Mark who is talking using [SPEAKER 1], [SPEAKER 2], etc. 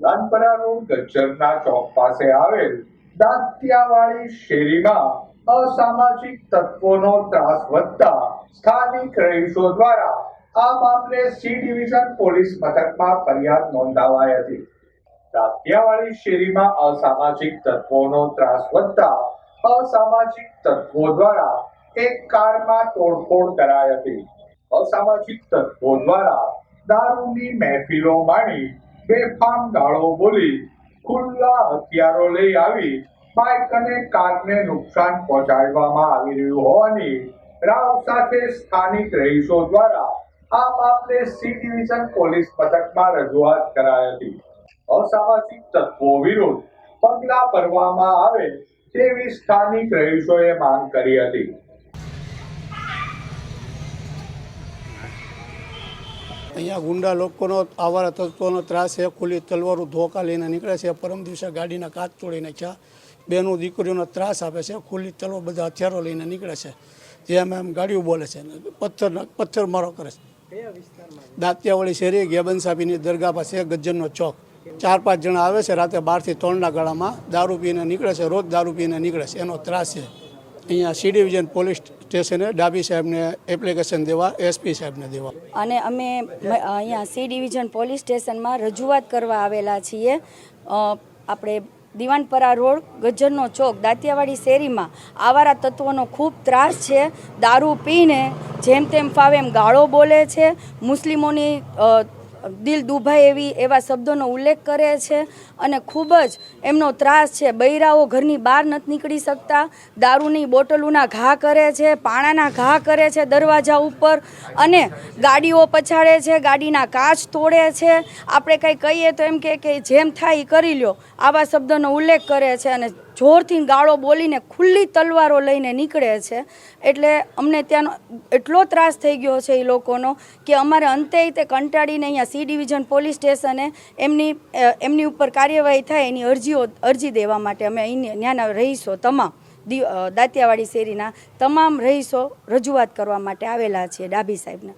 [SPEAKER 1] રાનપરા road ગજ્જરના ચોક પાસે આવેલ દાંતિયાવાડી શેરીમાં અસામાજિક તત્વોનો ત્રાસ વધતા સ્થાનિક રહીશો દ્વારા આ મામલે સી ડિવિઝન પોલીસ મથકમાં ફરિયાદ નોંધાવાઈ હતી। દાંતિયાવાડી શેરીમાં અસામાજિક તત્વોનો ત્રાસ વધતા અસામાજિક તત્વો દ્વારા એક કારમાં તોડફોડ કરાઈ હતી। અસામાજિક તત્વો દ્વારા દારૂની મહેફિલો માણી બેફામ ગાળો બોલી ખુલ્લા હથિયારો લઈ આવી બાઇક અને કારને નુકસાન પહોંચાડવામાં આવી રહ્યું હોવાની રાવ સાથે સ્થાનિક રહીશો દ્વારા આ મામલે સી ડિવિઝન પોલીસ મથકમાં રજૂઆત કરાઈ હતી। અસામાજિક તત્વો વિરુદ્ધ પગલાં ભરવામાં આવે તેવી સ્થાનિક રહીશોએ માંગ કરી હતી।
[SPEAKER 2] અહીંયા ગુંડા લોકોનો આવારા તત્વોનો ત્રાસ છે। ખુલ્લી તલવારો ધોકા લઈને નીકળે છે। પરમ દિવસે ગાડીના કાચ તોડી નાખ્યા। બેનો દીકરીઓનો ત્રાસ આપે છે। ખુલ્લી તલવાર બધા હથિયારો લઈને નીકળે છે। જેમ એમ ગાડીઓ બોલે છે, પથ્થર મારો કરે છે। દાંતિયાવાડી શેરી ગેબનસાબીની દરગાહ પાસે ગજ્જરનો ચોક 4-5 જણા આવે છે રાતે 12 થી 3 ના ગાળામાં દારૂ પીને નીકળે છે। રોજ દારૂ પીને નીકળે છે, એનો ત્રાસ છે। અહીંયા સી ડિવિઝન પોલીસ સ્ટેશને ડાબી સાહેબને એપ્લિકેશન દેવા, એસપી સાહેબને દેવા
[SPEAKER 3] અને અમે અહીંયા સી ડિવિઝન પોલીસ સ્ટેશનમાં રજૂઆત કરવા આવેલા છીએ। આપણે દિવાનપરા રોડ ગજ્જરનો ચોક દાંતિયાવાડી શેરીમાં આવારા તત્વોનો ખૂબ ત્રાસ છે। દારૂ પીને જેમ તેમ ફાવે એમ ગાળો બોલે છે। મુસ્લિમોની દિલ દુભાય એવા શબ્દોનો ઉલ્લેખ કરે છે અને ખૂબ જ એમનો ત્રાસ છે। બૈરાઓ ઘરની બહાર નથી નીકળી શકતા। દારૂની બોટલોના ઘા કરે છે, પાણાના ઘા કરે છે દરવાજા ઉપર અને ગાડીઓ પછાડે છે, ગાડીના કાચ તોડે છે। આપણે કંઈ કહીએ તો એમ કે જેમ થાય એ કરી લ્યો આવા શબ્દોનો ઉલ્લેખ કરે છે અને જોરથી ગાળો બોલીને ખુલ્લી તલવારો લઈને નીકળે છે। એટલે અમને ત્યાંનો એટલો ત્રાસ થઈ ગયો છે એ લોકોનો કે અમારે અંતે તે કંટાળીને અહીંયા સી ડિવિઝન પોલીસ સ્ટેશને એમની ઉપર કાર્યવાહી થાય એની અરજી દેવા માટે અમે અહીં ત્યાંના રહીશો તમામ દાંતિયાવાડી શેરીના તમામ રહીશો રજૂઆત કરવા માટે આવેલા છીએ ડાભી સાહેબને।